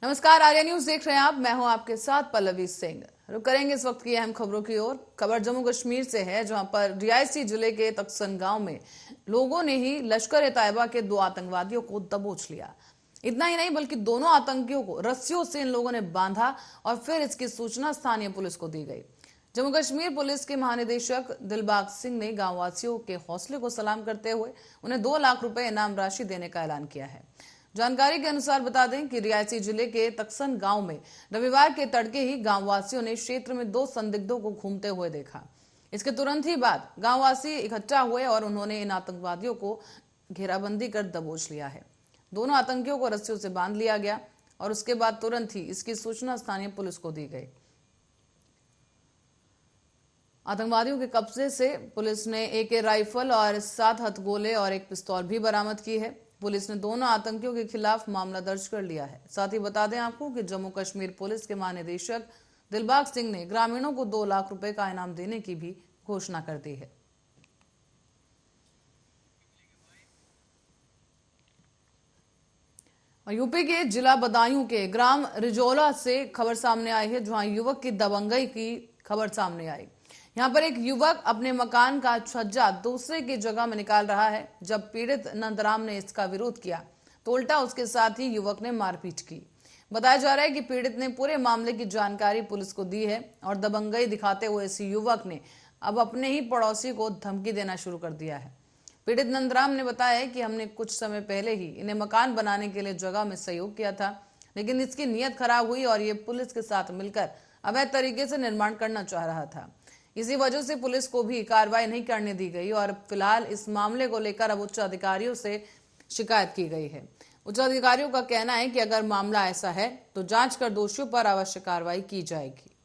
नमस्कार, आर्या न्यूज देख रहे हैं आप। मैं हूं आपके साथ पल्लवी सिंह। रुक करेंगे इस वक्त की अहम खबरों की ओर। खबर जम्मू कश्मीर से है, जहां पर रियासी जिले के तकसन गांव में लोगों ने ही लश्कर-ए-तैयबा के 2 आतंकवादियों को दबोच लिया। इतना ही नहीं बल्कि दोनों आतंकियों को रस्सियों से इन लोगों ने बांधा और फिर इसकी सूचना स्थानीय पुलिस को दी गई। जम्मू कश्मीर पुलिस के महानिदेशक दिलबाग सिंह ने गांव वासियों के हौसले को सलाम करते हुए उन्हें 2 लाख रुपए इनाम राशि देने का ऐलान किया है। जानकारी के अनुसार बता दें कि रियासी जिले के तकसन गांव में रविवार के तड़के ही गांव वासियों ने क्षेत्र में 2 संदिग्धों को घूमते हुए देखा। इसके तुरंत ही बाद गांववासी इकट्ठा हुए और उन्होंने इन आतंकवादियों को घेराबंदी कर दबोच लिया है। दोनों आतंकियों को रस्सियों से बांध लिया गया और उसके बाद तुरंत ही इसकी सूचना स्थानीय पुलिस को दी गई। आतंकवादियों के कब्जे से पुलिस ने एक राइफल और 7 हथगोले और एक पिस्तौल भी बरामद की है। पुलिस ने दोनों आतंकियों के खिलाफ मामला दर्ज कर लिया है। साथ ही बता दें आपको कि जम्मू कश्मीर पुलिस के महानिदेशक दिलबाग सिंह ने ग्रामीणों को 2 लाख रुपए का इनाम देने की भी घोषणा कर दी है। यूपी के जिला बदायूं के ग्राम रिजौला से खबर सामने आई है, जहां युवक की दबंगई की खबर सामने आई। यहां पर एक युवक अपने मकान का छज्जा दूसरे की जगह में निकाल रहा है। जब पीड़ित नंदराम ने इसका विरोध किया तो उल्टा उसके साथ ही युवक ने मारपीट की। बताया जा रहा है कि पीड़ित ने पूरे मामले की जानकारी पुलिस को दी है और दबंगई दिखाते हुए इस युवक ने अब अपने ही पड़ोसी को धमकी देना शुरू कर दिया है। पीड़ित नंदराम ने बताया कि हमने कुछ समय पहले ही इन्हें मकान बनाने के लिए जगह में सहयोग किया था, लेकिन इसकी नीयत खराब हुई और ये पुलिस के साथ मिलकर अवैध तरीके से निर्माण करना चाह रहा था। इसी वजह से पुलिस को भी कार्रवाई नहीं करने दी गई और फिलहाल इस मामले को लेकर अब उच्च अधिकारियों से शिकायत की गई है। उच्च अधिकारियों का कहना है कि अगर मामला ऐसा है तो जांच कर दोषियों पर आवश्यक कार्रवाई की जाएगी।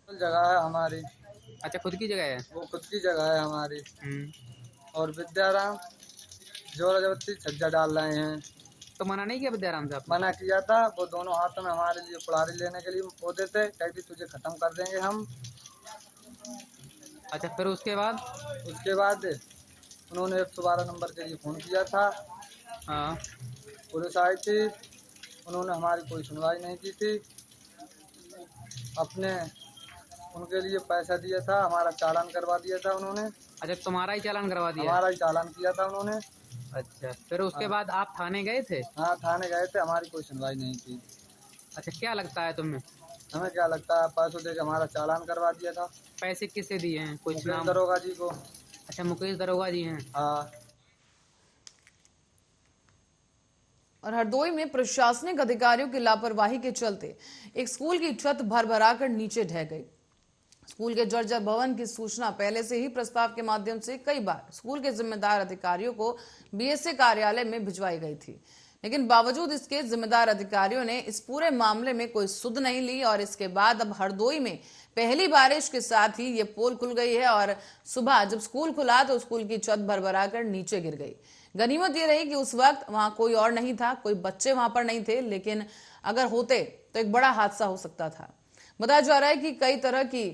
जगह है हमारी। अच्छा, खुद की जगह है? वो खुद की जगह है हमारी। और विद्याराम जोर जबरदस्ती छज्जा डाल रहे हैं। तो मना नहीं किया विद्याराम साहब? मना किया था, वो दोनों हाथों में हमारे लिए कुल्हाड़ी लेने के लिए वो देते, कहती तुझे खत्म कर देंगे हम। अच्छा, फिर उसके बाद? उसके बाद उन्होंने 112 नंबर के लिए फोन किया था। हाँ। पुलिस आई थी, उन्होंने हमारी कोई सुनवाई नहीं की थी। अपने उनके लिए पैसा दिया था, हमारा चालान करवा दिया था उन्होंने। अच्छा, तुम्हारा ही चालान करवा दिया? हमारा ही चालान किया था उन्होंने। अच्छा, फिर उसके बाद आप थाने गए थे? हाँ, थाने गए थे, हमारी कोई सुनवाई नहीं की। अच्छा, क्या लगता है तुम्हें? हमें क्या लगता है, पैसों देके हमारा चालान करवा दिया था। पैसे किससे दिए हैं? कुछ नाम? दरोगा जी को। अच्छा, मुकेश दरोगा जी हैं। हाँ। और हरदोई में प्रशासनिक अधिकारियों की लापरवाही के चलते एक स्कूल की छत भरभराकर नीचे ढह गई। स्कूल के जर्जर भवन की सूचना पहले से ही प्रस्ताव के माध्यम से कई बार स्कूल के जिम्मेदार अधिकारियों को बीएसए कार्यालय में भिजवाई गई थी, लेकिन बावजूद इसके जिम्मेदार अधिकारियों ने इस पूरे मामले में कोई सुध नहीं ली। और इसके बाद अब हरदोई में पहली बारिश के साथ ही ये पोल खुल गई है और सुबह जब स्कूल खुला तो स्कूल की छत भरभराकर नीचे गिर गई। गनीमत ये रही कि उस वक्त वहां कोई और नहीं था, कोई बच्चे वहां पर नहीं थे, लेकिन अगर होते तो एक बड़ा हादसा हो सकता था। बताया जा रहा है कि कई तरह की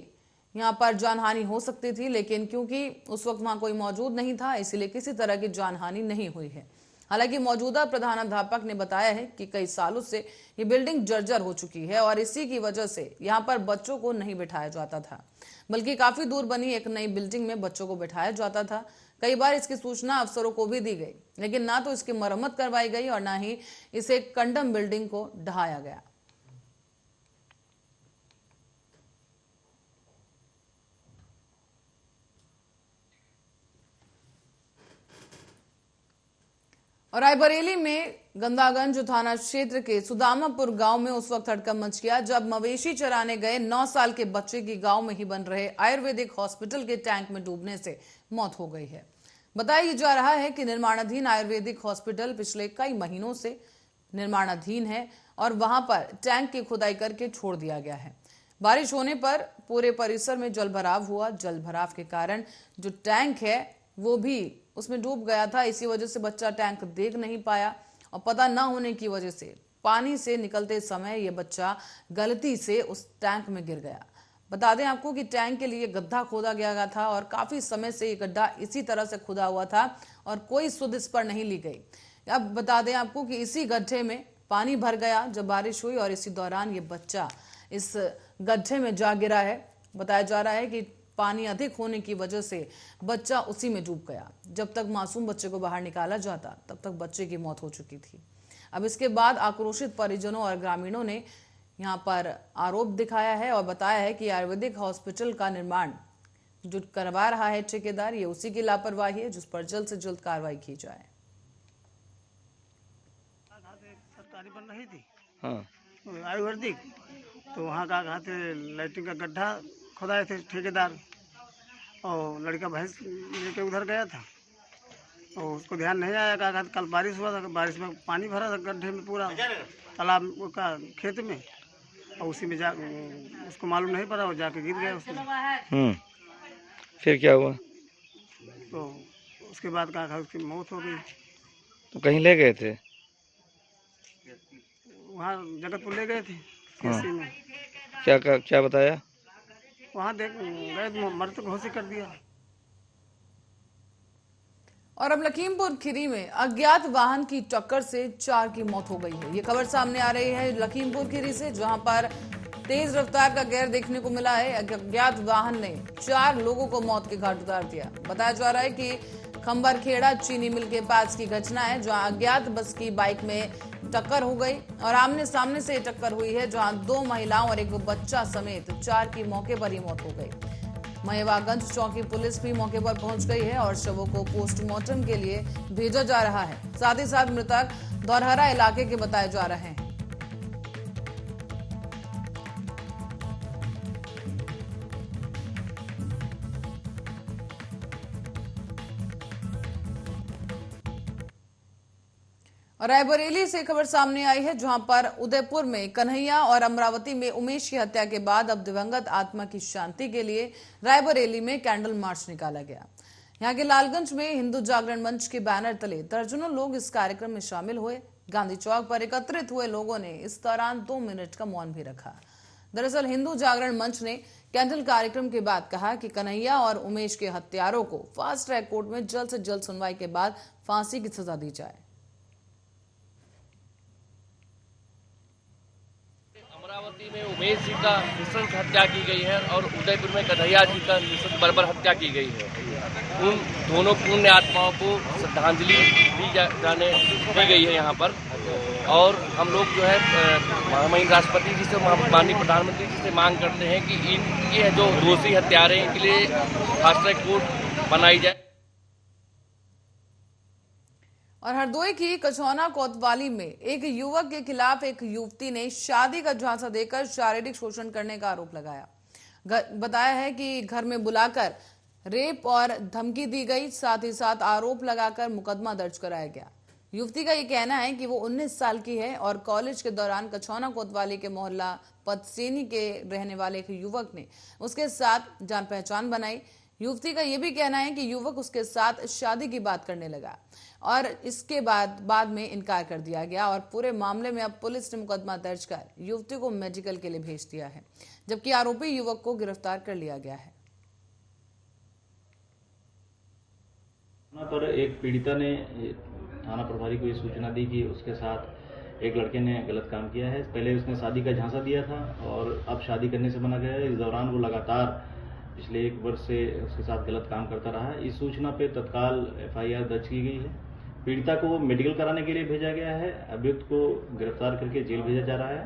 यहाँ पर जानहानि हो सकती थी, लेकिन क्योंकि उस वक्त वहां कोई मौजूद नहीं था इसलिए किसी तरह की जानहानि नहीं हुई है। हालांकि मौजूदा प्रधानाध्यापक ने बताया है कि कई सालों से ये बिल्डिंग जर्जर हो चुकी है और इसी की वजह से यहाँ पर बच्चों को नहीं बिठाया जाता था, बल्कि काफी दूर बनी एक नई बिल्डिंग में बच्चों को बिठाया जाता था। कई बार इसकी सूचना अफसरों को भी दी गई, लेकिन ना तो इसकी मरम्मत करवाई गई और ना ही इसे कंडम बिल्डिंग को ढहाया गया। और रायबरेली में गंदागंज थाना क्षेत्र के सुदामापुर गांव में उस वक्त हड़कंप मच गया जब मवेशी चराने गए 9 साल के बच्चे की गांव में ही बन रहे आयुर्वेदिक हॉस्पिटल के टैंक में डूबने से मौत हो गई है। बताया जा रहा है कि निर्माणाधीन आयुर्वेदिक हॉस्पिटल पिछले कई महीनों से निर्माणाधीन है और वहां पर टैंक की खुदाई करके छोड़ दिया गया है। बारिश होने पर पूरे परिसर में जलभराव हुआ। जलभराव के कारण जो टैंक है वो भी उसमें डूब गया था। इसी वजह से बच्चा टैंक देख नहीं पाया और पता न होने की वजह से पानी से निकलते समय यह बच्चा गलती से उस टैंक में गिर गया। बता दें आपको कि टैंक के लिए गड्ढा खोदा गया था और काफी समय से ये गड्ढा इसी तरह से खुदा हुआ था और कोई सुध इस पर नहीं ली गई। अब बता दें आपको कि इसी गड्ढे में पानी भर गया जब बारिश हुई और इसी दौरान ये बच्चा इस गड्ढे में जा गिरा है। बताया जा रहा है कि पानी अधिक होने की वजह से बच्चा उसी में डूब गया। जब तक मासूम बच्चे को बाहर निकाला जाता तब तक बच्चे की मौत हो चुकी थी। अब इसके बाद आक्रोशित परिजनों और ग्रामीणों ने यहां पर आरोप दिखाया है और बताया है कि आयुर्वेदिक हॉस्पिटल का निर्माण जो करवा रहा है ठेकेदार, ये उसी की लापरवाही है जिस पर जल्द से जल्द कार्रवाई की जाए। सरकारी बन रही थी हाँ आयुर्वेदिक, तो वहाँ का कहते लैट्रिन का गड्ढा खुदाए थे ठेकेदार, और लड़का भैंस लेके उधर गया था और उसको ध्यान नहीं आया। कहा कल बारिश हुआ था, बारिश में पानी भरा था गड्ढे में, पूरा तालाब का खेत में, और उसी में जा उसको मालूम नहीं पड़ा, वो जाके गिर गया उसमें। फिर क्या हुआ? तो उसके बाद कहा उसकी मौत हो गई। तो कहीं ले गए थे? वहाँ जगतपुर ले गए थे हाँ। केसी में। क्या बताया? वहाँ देख गए तो मृत घोषित कर दिया। और अब लखीमपुर खीरी में अज्ञात वाहन की टक्कर से 4 की मौत हो गई है। ये खबर सामने आ रही है लखीमपुर खीरी से, जहां पर तेज रफ्तार का कहर देखने को मिला है। अज्ञात वाहन ने 4 लोगों को मौत के घाट उतार दिया। बताया जा रहा है कि खंबरखेड़ा चीनी मिल के पास की घटना है, जहां अज्ञात बस की बाइक में टक्कर हो गई और आमने सामने से टक्कर हुई है, जहां 2 महिलाओं और एक बच्चा समेत 4 की मौके पर ही मौत हो गई। महेवागंज चौकी पुलिस भी मौके पर पहुंच गई है और शवों को पोस्टमार्टम के लिए भेजा जा रहा है। साथ ही साथ मृतक दौरहरा इलाके के बताए जा रहे हैं। और रायबरेली से खबर सामने आई है, जहां पर उदयपुर में कन्हैया और अमरावती में उमेश की हत्या के बाद अब दिवंगत आत्मा की शांति के लिए रायबरेली में कैंडल मार्च निकाला गया। यहां के लालगंज में हिंदू जागरण मंच के बैनर तले दर्जनों लोग इस कार्यक्रम में शामिल हुए। गांधी चौक पर एकत्रित हुए लोगों ने इस दौरान 2 मिनट का मौन भी रखा। दरअसल हिंदू जागरण मंच ने कैंडल कार्यक्रम के बाद कहा कि कन्हैया और उमेश के हत्यारों को फास्ट ट्रैक कोर्ट में जल्द से जल्द सुनवाई के बाद फांसी की सजा दी जाए। अमरावती में उमेश जी का नृशंस हत्या की गई है और उदयपुर में कन्हैया जी का नृशंस बर्बर हत्या की गई है। उन दोनों पुण्य आत्माओं को श्रद्धांजलि दी गई है यहाँ पर। और हम लोग जो है महामहिम राष्ट्रपति जी से, माननीय प्रधानमंत्री जी से मांग करते हैं कि इनके जो दोषी हत्यारे हैं इनके लिए फास्ट ट्रैक कोर्ट बनाई जाए। और हरदोई की कछौना कोतवाली में एक युवक के खिलाफ एक युवती ने शादी का झांसा देकर शारीरिक शोषण करने का आरोप लगाया। बताया है कि घर में बुलाकर रेप और धमकी दी गई, साथ ही साथ आरोप लगाकर मुकदमा दर्ज कराया गया। युवती का ये कहना है कि वो 19 साल की है और कॉलेज के दौरान कछौना कोतवाली के मोहल्ला पतसेनी के रहने वाले एक युवक ने उसके साथ जान पहचान बनाई। युवती का यह भी कहना है कि युवक उसके साथ शादी की बात करने लगा और इसके बाद में इनकार कर दिया गया और पूरे मामले में अब पुलिस ने मुकदमा दर्ज कर युवती को मेडिकल के लिए भेज दिया है, जबकि आरोपी युवक को गिरफ्तार कर लिया गया है। पर एक पीड़िता ने थाना प्रभारी को ये सूचना दी कि उसके साथ एक लड़के ने गलत काम किया है। पहले उसने शादी का झांसा दिया था और अब शादी करने से मना गया है। इस दौरान वो लगातार पिछले 1 वर्ष से उसके साथ गलत काम करता रहा है। इस सूचना पे तत्काल FIR दर्ज की गई है। पीड़िता को मेडिकल कराने के लिए भेजा गया है। अभियुक्त को गिरफ्तार करके जेल भेजा जा रहा है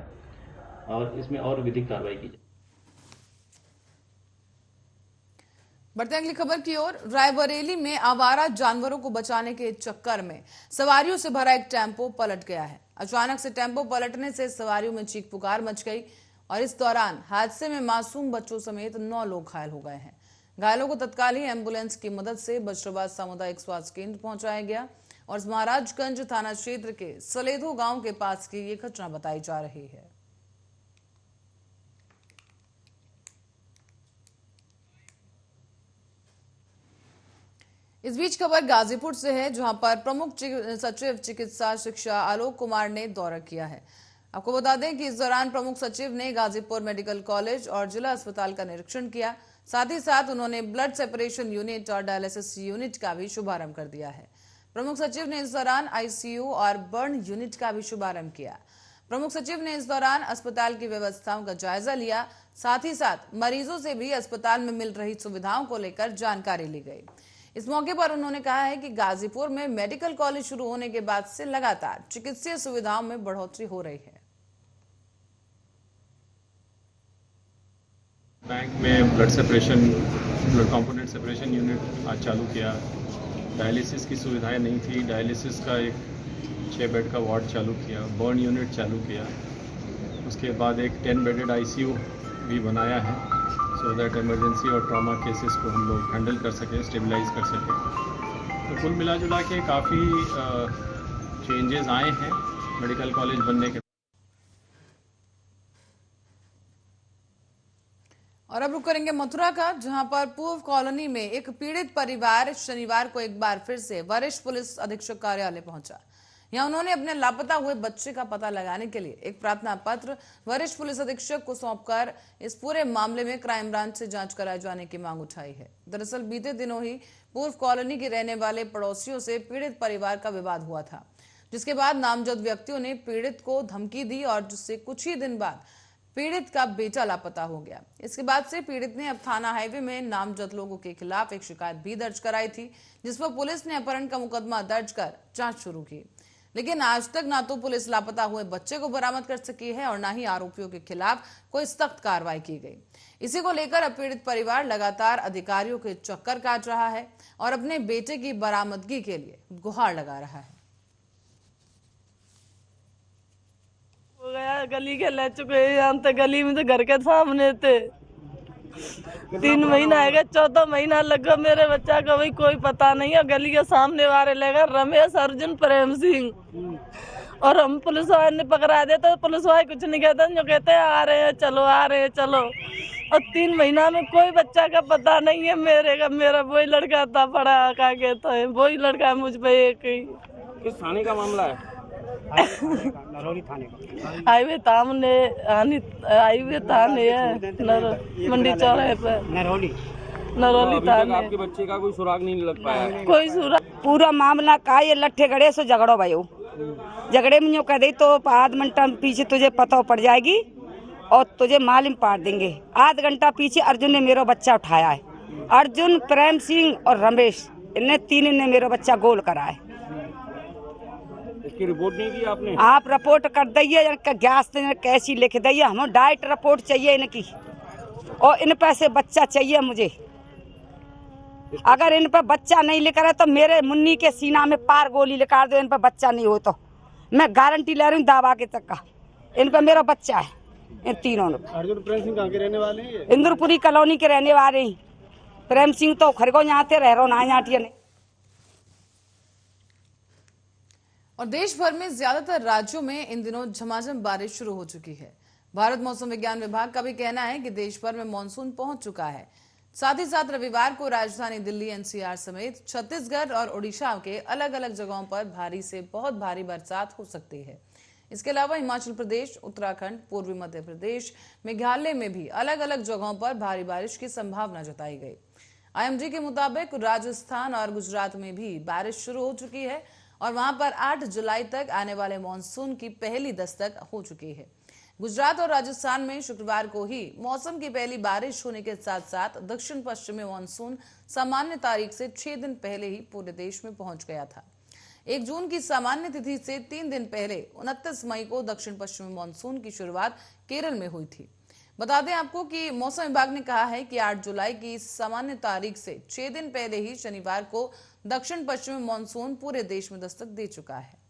और इसमें और विधिक कार्रवाई की जाए। बढ़ते अगली खबर की ओर। रायबरेली में आवारा जानवरों को बचाने के चक्कर में सवारियों से भरा एक टेम्पो पलट गया है। अचानक से टेम्पो पलटने से सवारियों में चीख पुकार मच गई और इस दौरान हादसे में मासूम बच्चों समेत 9 लोग घायल हो गए हैं। घायलों को तत्काल ही एम्बुलेंस की मदद से बशराबाद सामुदायिक स्वास्थ्य केंद्र पहुंचाया गया और महाराजगंज थाना क्षेत्र के सलेधो गांव के पास की ये घटना बताई जा रही है। इस बीच खबर गाजीपुर से है, जहां पर प्रमुख सचिव चिकित्सा शिक्षा आलोक कुमार ने दौरा किया है। आपको बता दें कि इस दौरान प्रमुख सचिव ने गाजीपुर मेडिकल कॉलेज और जिला अस्पताल का निरीक्षण किया। साथ ही साथ उन्होंने ब्लड सेपरेशन यूनिट और डायलिसिस यूनिट का भी शुभारंभ कर दिया है। प्रमुख सचिव ने इस दौरान आईसीयू और बर्न यूनिट का भी शुभारंभ किया। प्रमुख सचिव ने इस दौरान अस्पताल की व्यवस्थाओं का जायजा लिया। साथ ही साथ मरीजों से भी अस्पताल में मिल रही सुविधाओं को लेकर जानकारी ली गई। इस मौके पर उन्होंने कहा है कि गाजीपुर में मेडिकल कॉलेज शुरू होने के बाद से लगातार चिकित्सीय सुविधाओं में बढ़ोतरी हो रही है। बैंक में ब्लड कंपोनेंट सेपरेशन यूनिट आज चालू किया। डायलिसिस की सुविधाएं नहीं थी, डायलिसिस का एक 6 बेड का वार्ड चालू किया। बर्न यूनिट चालू किया। उसके बाद एक 10 बेडेड आईसीयू भी बनाया है, सो दैट इमरजेंसी और ट्रॉमा केसेस को हम लोग हैंडल कर सकें, स्टेबलाइज कर सकें। तो कुल मिला जुला के काफ़ी चेंजेस आए हैं मेडिकल कॉलेज बनने के। और अब रुक करेंगे मथुरा का, जहां पर पूर्व कॉलोनी में एक पीड़ित परिवार शनिवार को एक बार फिर से वरिष्ठ पुलिस अधीक्षक कार्यालय पहुंचा। यहां उन्होंने अपने लापता हुए बच्चे का पता लगाने के लिए एक प्रार्थना पत्र वरिष्ठ पुलिस अधीक्षक को सौंपकर इस पूरे मामले में क्राइम ब्रांच से जांच कराए जाने की मांग उठाई है। दरअसल बीते दिनों ही पूर्व कॉलोनी के रहने वाले पड़ोसियों से पीड़ित परिवार का विवाद हुआ था, जिसके बाद नामजद व्यक्तियों ने पीड़ित को धमकी दी और जिससे कुछ ही दिन बाद पीड़ित का बेटा लापता हो गया। इसके बाद से पीड़ित ने अब थाना हाईवे में नामजद लोगों के खिलाफ एक शिकायत भी दर्ज कराई थी, जिस पर पुलिस ने अपहरण का मुकदमा दर्ज कर जांच शुरू की। लेकिन आज तक ना तो पुलिस लापता हुए बच्चे को बरामद कर सकी है और ना ही आरोपियों के खिलाफ कोई सख्त कार्रवाई की गई। इसी को लेकर अब पीड़ित परिवार लगातार अधिकारियों के चक्कर काट रहा है और अपने बेटे की बरामदगी के लिए गुहार लगा रहा है। हो गया, गली के ले चुके हैं। हम तो गली में तो घर के सामने थे। 3 महीना है, 14 महीना लगा मेरे बच्चा का, वही कोई पता नहीं है। गली के सामने वाले लेगा रमेश अर्जुन प्रेम सिंह, और हम पुलिस वाले ने पकड़ा दे तो पुलिस वाले कुछ नहीं कहते, जो कहते हैं आ रहे हैं चलो, आ रहे हैं चलो। और 3 महीना में कोई बच्चा का पता नहीं है मेरे का। मेरा वही लड़का था बड़ा, क्या कहता है, वही लड़का है मुझ पे एक ही। किस थाने का मामला है? हाईवे थाने, हाईवे थाने है, मंडी चौराहे पे, नरौली थाने। आपके बच्चे का कोई सुराग नहीं लग पाया? कोई सुराग। पूरा मामला का ये लट्ठे गड़े से झगड़ो भयो, झगड़े में यूँ कह दे तो आध घंटा पीछे तुझे पता पड़ जाएगी और तुझे मालूम पाड़ देंगे। आध घंटा पीछे अर्जुन ने मेरा बच्चा उठाया है। अर्जुन, प्रेम सिंह और रमेश, इन्हें 3 ने मेरा बच्चा गोल करा है। इसकी रिपोर्ट नहीं की आपने? आप रिपोर्ट कर दिए, गैस कैसी लिख दिए, हमें डाइट रिपोर्ट चाहिए इनकी, और इन पैसे बच्चा चाहिए मुझे। अगर इन पर बच्चा नहीं लेकर है तो मेरे मुन्नी के सीना में पार गोली लेकर दो। इन पर बच्चा नहीं हो तो मैं गारंटी ले रही हूँ दावा के तक का, इन पर मेरा बच्चा है। इन तीनों लोग। अर्जुन प्रेम सिंह कहाँ के रहने वाले हैं? इंद्रपुरी कॉलोनी के रहने वाले हैं। प्रेम सिंह तो खरगो यहाँ थे, रह रो ना यहाँ नहीं। और देश भर में ज्यादातर राज्यों में इन दिनों झमाझम बारिश शुरू हो चुकी है। भारत मौसम विज्ञान विभाग का भी कहना है कि देश भर में मानसून पहुंच चुका है। साथ ही साथ रविवार को राजधानी दिल्ली, एनसीआर समेत छत्तीसगढ़ और ओडिशा के अलग अलग जगहों पर भारी से बहुत भारी बरसात हो सकती है। इसके अलावा हिमाचल प्रदेश, उत्तराखंड, पूर्वी मध्य प्रदेश, मेघालय में भी अलग अलग जगहों पर भारी बारिश की संभावना जताई गई। आईएमडी के मुताबिक राजस्थान और गुजरात में भी बारिश शुरू हो चुकी है और वहां पर 8 जुलाई तक आने वाले मानसून की पहली दस्तक हो चुकी है। गुजरात और राजस्थान में शुक्रवार को ही मौसम की पहली बारिश होने के साथ साथ दक्षिण पश्चिमी मानसून सामान्य तारीख से 6 दिन पहले ही पूरे देश में पहुंच गया था। 1 जून की सामान्य तिथि से 3 दिन पहले 29 मई को दक्षिण पश्चिमी मानसून की शुरुआत केरल में हुई थी। बता दें आपको कि मौसम विभाग ने कहा है कि 8 जुलाई की सामान्य तारीख से 6 दिन पहले ही शनिवार को दक्षिण पश्चिमी मानसून पूरे देश में दस्तक दे चुका है।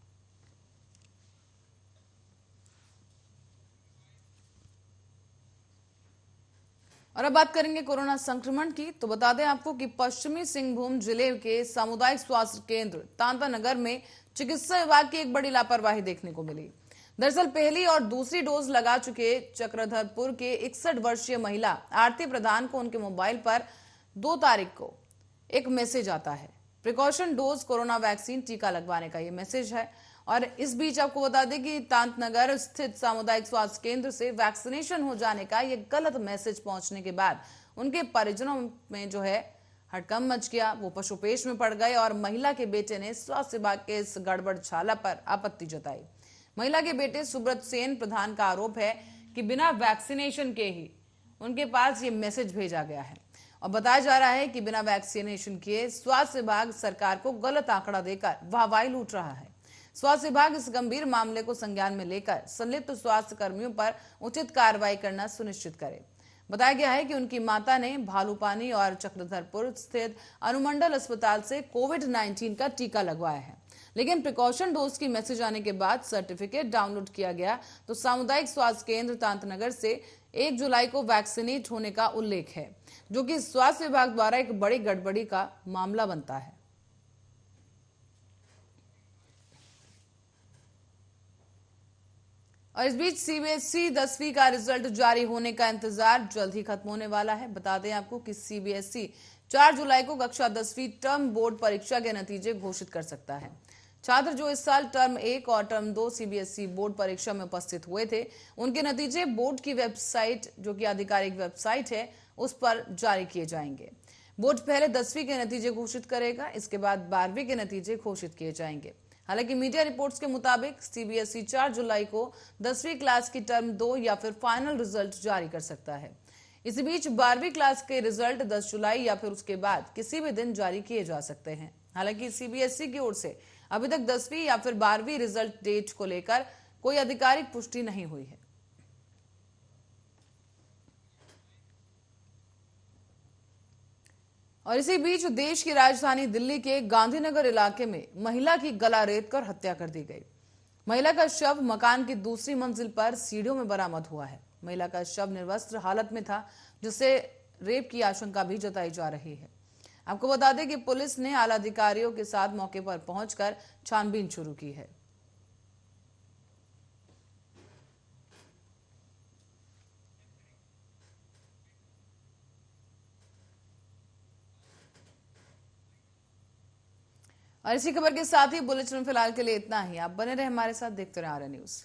और अब बात करेंगे कोरोना संक्रमण की, तो बता दें आपको कि पश्चिमी सिंहभूम जिले के सामुदायिक स्वास्थ्य केंद्र तांता नगर में चिकित्सा विभाग की एक बड़ी लापरवाही देखने को मिली। दरअसल पहली और दूसरी डोज लगा चुके चक्रधरपुर के 61 वर्षीय महिला आरती प्रधान को उनके मोबाइल पर 2 तारीख को एक मैसेज आता है, प्रिकॉशन डोज कोरोना वैक्सीन टीका लगवाने का ये मैसेज है। और इस बीच आपको बता दें कि तांतनगर स्थित सामुदायिक स्वास्थ्य केंद्र से वैक्सीनेशन हो जाने का ये गलत मैसेज पहुंचने के बाद उनके परिजनों में जो है हड़कंप मच गया। वो पशुपेश में पड़ गए और महिला के बेटे ने स्वास्थ्य विभाग के इस गड़बड़ छाला पर आपत्ति जताई। महिला के बेटे सुब्रत सेन प्रधान का आरोप है कि बिना वैक्सीनेशन के ही उनके पास ये मैसेज भेजा गया है और बताया जा रहा है कि बिना वैक्सीनेशन किए स्वास्थ्य विभाग सरकार को गलत आंकड़ा देकर वाहवाही लूट रहा है। स्वास्थ्य विभाग इस गंभीर मामले को संज्ञान में लेकर संलिप्त स्वास्थ्य कर्मियों पर उचित कार्रवाई करना सुनिश्चित करे। बताया गया है कि उनकी माता ने भालूपानी और चक्रधरपुर स्थित अनुमंडल अस्पताल से कोविड-19 का टीका लगवाया है, लेकिन प्रिकॉशन डोज की मैसेज आने के बाद सर्टिफिकेट डाउनलोड किया गया तो सामुदायिक स्वास्थ्य केंद्र तांतनगर से 1 जुलाई को वैक्सीनेट होने का उल्लेख है, जो कि स्वास्थ्य विभाग द्वारा एक बड़ी गड़बड़ी का मामला बनता है। और इस बीच सीबीएसई 10वीं का रिजल्ट जारी होने का इंतजार जल्द ही खत्म होने वाला है। बता दें आपको कि सीबीएसई 4 जुलाई को कक्षा 10वीं टर्म बोर्ड परीक्षा के नतीजे घोषित कर सकता है। छात्र जो इस साल टर्म 1 और टर्म 2 सीबीएसई बोर्ड परीक्षा में उपस्थित हुए थे, उनके नतीजे बोर्ड की वेबसाइट, जो कि आधिकारिक वेबसाइट है, उस पर जारी किए जाएंगे। बोर्ड पहले 10वीं के नतीजे घोषित करेगा, इसके बाद 12वीं के नतीजे घोषित किए जाएंगे। हालांकि मीडिया रिपोर्ट्स के मुताबिक सीबीएसई 4 जुलाई को 10वीं क्लास की टर्म 2 या फिर फाइनल रिजल्ट जारी कर सकता है। इसी बीच 12वीं क्लास के रिजल्ट 10 जुलाई या फिर उसके बाद किसी भी दिन जारी किए जा सकते हैं। हालांकि सीबीएसई की ओर से अभी तक 10वीं या फिर 12वीं रिजल्ट डेट को लेकर कोई आधिकारिक पुष्टि नहीं हुई है। और इसी बीच देश की राजधानी दिल्ली के गांधीनगर इलाके में महिला की गला रेत कर हत्या कर दी गई। महिला का शव मकान की दूसरी मंजिल पर सीढ़ियों में बरामद हुआ है। महिला का शव निर्वस्त्र हालत में था, जिससे रेप की आशंका भी जताई जा रही है। आपको बता दें कि पुलिस ने आला अधिकारियों के साथ मौके पर पहुंचकर छानबीन शुरू की है। और इसी खबर के साथ ही बुलेटिन फिलहाल के लिए इतना ही। आप बने रहे हमारे साथ, देखते रहे आर्या न्यूज।